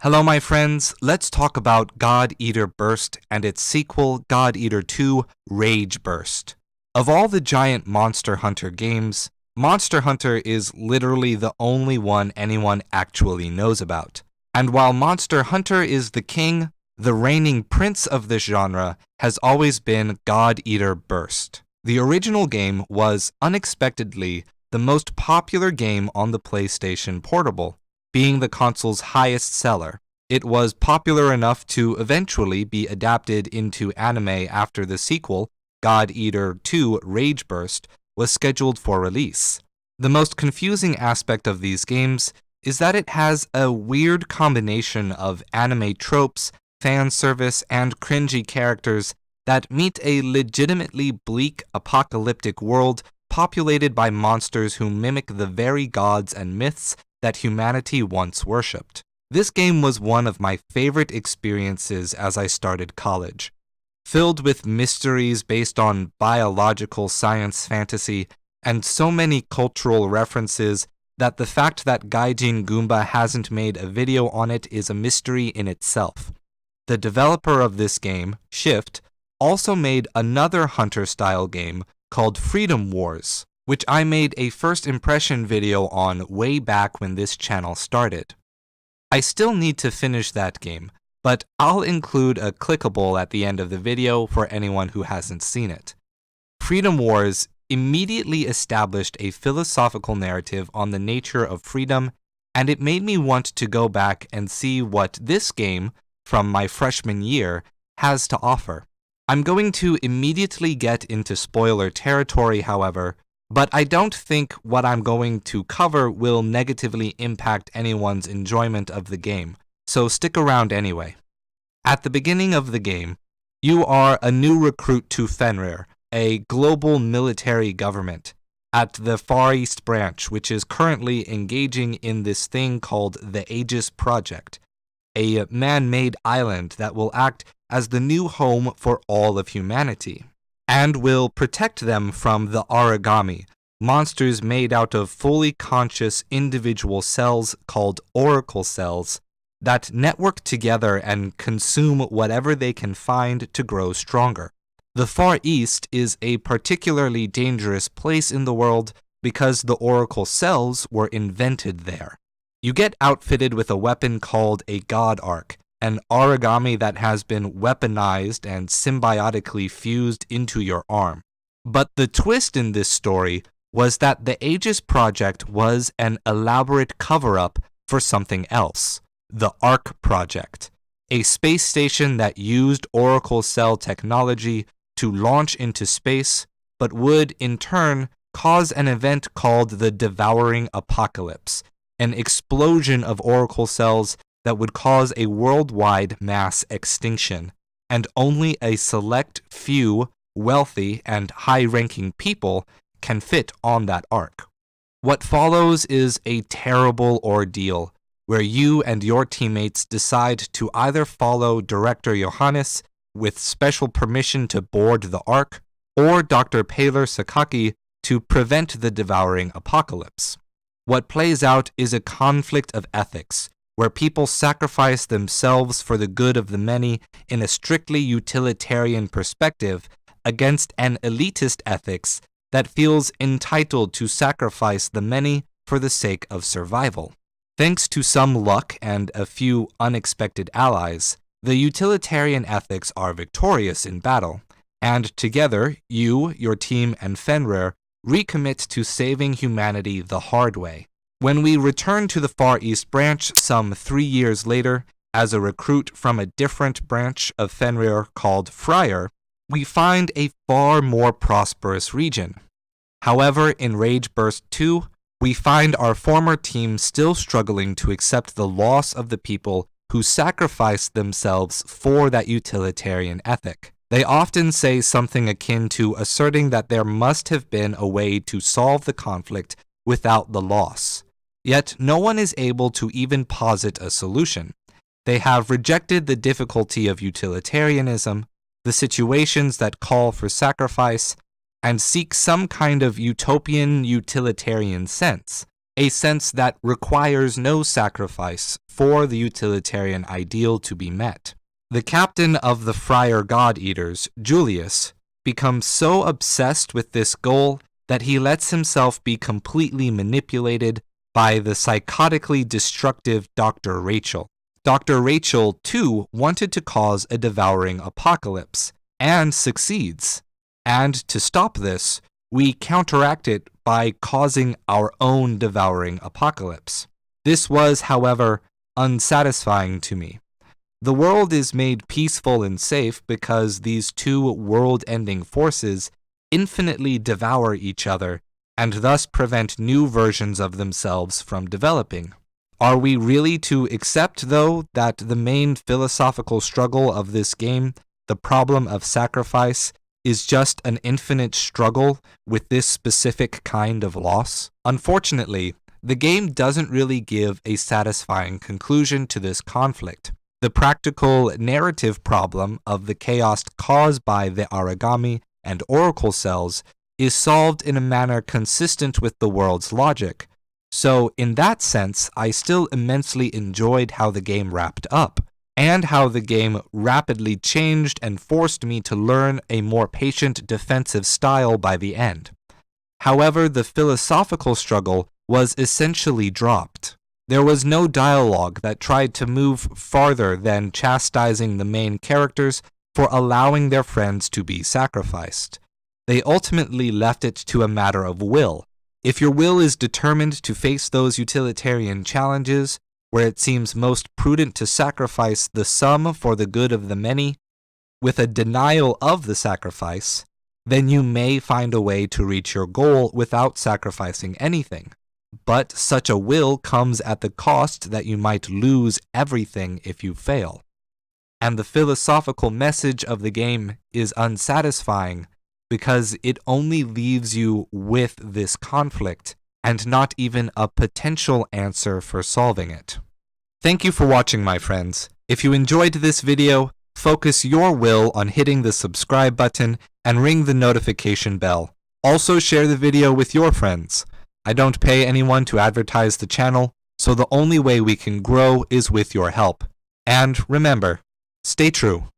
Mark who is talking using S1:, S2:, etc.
S1: Hello, my friends. Let's talk about God Eater Burst and its sequel, God Eater 2 Rage Burst. Of all the giant Monster Hunter games, Monster Hunter is literally the only one anyone actually knows about. And while Monster Hunter is the king, the reigning prince of this genre has always been God Eater Burst. The original game was, unexpectedly, the most popular game on the PlayStation Portable, being the console's highest seller. It was popular enough to eventually be adapted into anime after the sequel, God Eater 2 Rage Burst, was scheduled for release. The most confusing aspect of these games is that it has a weird combination of anime tropes, fan service, and cringy characters that meet a legitimately bleak apocalyptic world populated by monsters who mimic the very gods and myths that humanity once worshipped. This game was one of my favorite experiences as I started college. Filled with mysteries based on biological science fantasy and so many cultural references that the fact that Gaijin Goomba hasn't made a video on it is a mystery in itself. The developer of this game, Shift, also made another Hunter-style game called Freedom Wars, which I made a first impression video on way back when this channel started. I still need to finish that game, but I'll include a clickable at the end of the video for anyone who hasn't seen it. Freedom Wars immediately established a philosophical narrative on the nature of freedom, and it made me want to go back and see what this game, from my freshman year, has to offer. I'm going to immediately get into spoiler territory, however, but I don't think what I'm going to cover will negatively impact anyone's enjoyment of the game, so stick around anyway. At the beginning of the game, you are a new recruit to Fenrir, a global military government, at the Far East branch, which is currently engaging in this thing called the Aegis Project, a man-made island that will act as the new home for all of humanity, and will protect them from the origami, monsters made out of fully conscious individual cells called oracle cells that network together and consume whatever they can find to grow stronger. The Far East is a particularly dangerous place in the world because the oracle cells were invented there. You get outfitted with a weapon called a God Arc, an origami that has been weaponized and symbiotically fused into your arm. But the twist in this story was that the Aegis Project was an elaborate cover-up for something else, the Arc Project, a space station that used oracle cell technology to launch into space, but would, in turn, cause an event called the Devouring Apocalypse, an explosion of oracle cells that would cause a worldwide mass extinction, and only a select few wealthy and high-ranking people can fit on that arc. What follows is a terrible ordeal where you and your teammates decide to either follow Director Johannes with special permission to board the arc, or Dr. Paler Sakaki to prevent the devouring apocalypse. What plays out is a conflict of ethics, where people sacrifice themselves for the good of the many in a strictly utilitarian perspective against an elitist ethics that feels entitled to sacrifice the many for the sake of survival. Thanks to some luck and a few unexpected allies, the utilitarian ethics are victorious in battle, and together, you, your team, and Fenrir recommit to saving humanity the hard way. When we return to the Far East branch some 3 years later, as a recruit from a different branch of Fenrir called Freyr, we find a far more prosperous region. However, in Rage Burst 2, we find our former team still struggling to accept the loss of the people who sacrificed themselves for that utilitarian ethic. They often say something akin to asserting that there must have been a way to solve the conflict without the loss. Yet no one is able to even posit a solution. They have rejected the difficulty of utilitarianism, the situations that call for sacrifice, and seek some kind of utopian utilitarian sense, a sense that requires no sacrifice for the utilitarian ideal to be met. The captain of the friar god-eaters, Julius, becomes so obsessed with this goal that he lets himself be completely manipulated by the psychotically destructive Dr. Rachel. Dr. Rachel, too, wanted to cause a devouring apocalypse, and succeeds. And to stop this, we counteract it by causing our own devouring apocalypse. This was, however, unsatisfying to me. The world is made peaceful and safe because these two world-ending forces infinitely devour each other and thus prevent new versions of themselves from developing. Are we really to accept, though, that the main philosophical struggle of this game, the problem of sacrifice, is just an infinite struggle with this specific kind of loss? Unfortunately, the game doesn't really give a satisfying conclusion to this conflict. The practical narrative problem of the chaos caused by the origami and oracle cells is solved in a manner consistent with the world's logic. So, in that sense, I still immensely enjoyed how the game wrapped up, and how the game rapidly changed and forced me to learn a more patient defensive style by the end. However, the philosophical struggle was essentially dropped. There was no dialogue that tried to move farther than chastising the main characters for allowing their friends to be sacrificed. They ultimately left it to a matter of will. If your will is determined to face those utilitarian challenges, where it seems most prudent to sacrifice the some for the good of the many, with a denial of the sacrifice, then you may find a way to reach your goal without sacrificing anything. But such a will comes at the cost that you might lose everything if you fail. And the philosophical message of the game is unsatisfying because it only leaves you with this conflict and not even a potential answer for solving it. Thank you for watching, my friends. If you enjoyed this video, focus your will on hitting the subscribe button and ring the notification bell. Also share the video with your friends. I don't pay anyone to advertise the channel, so the only way we can grow is with your help. And remember, stay true.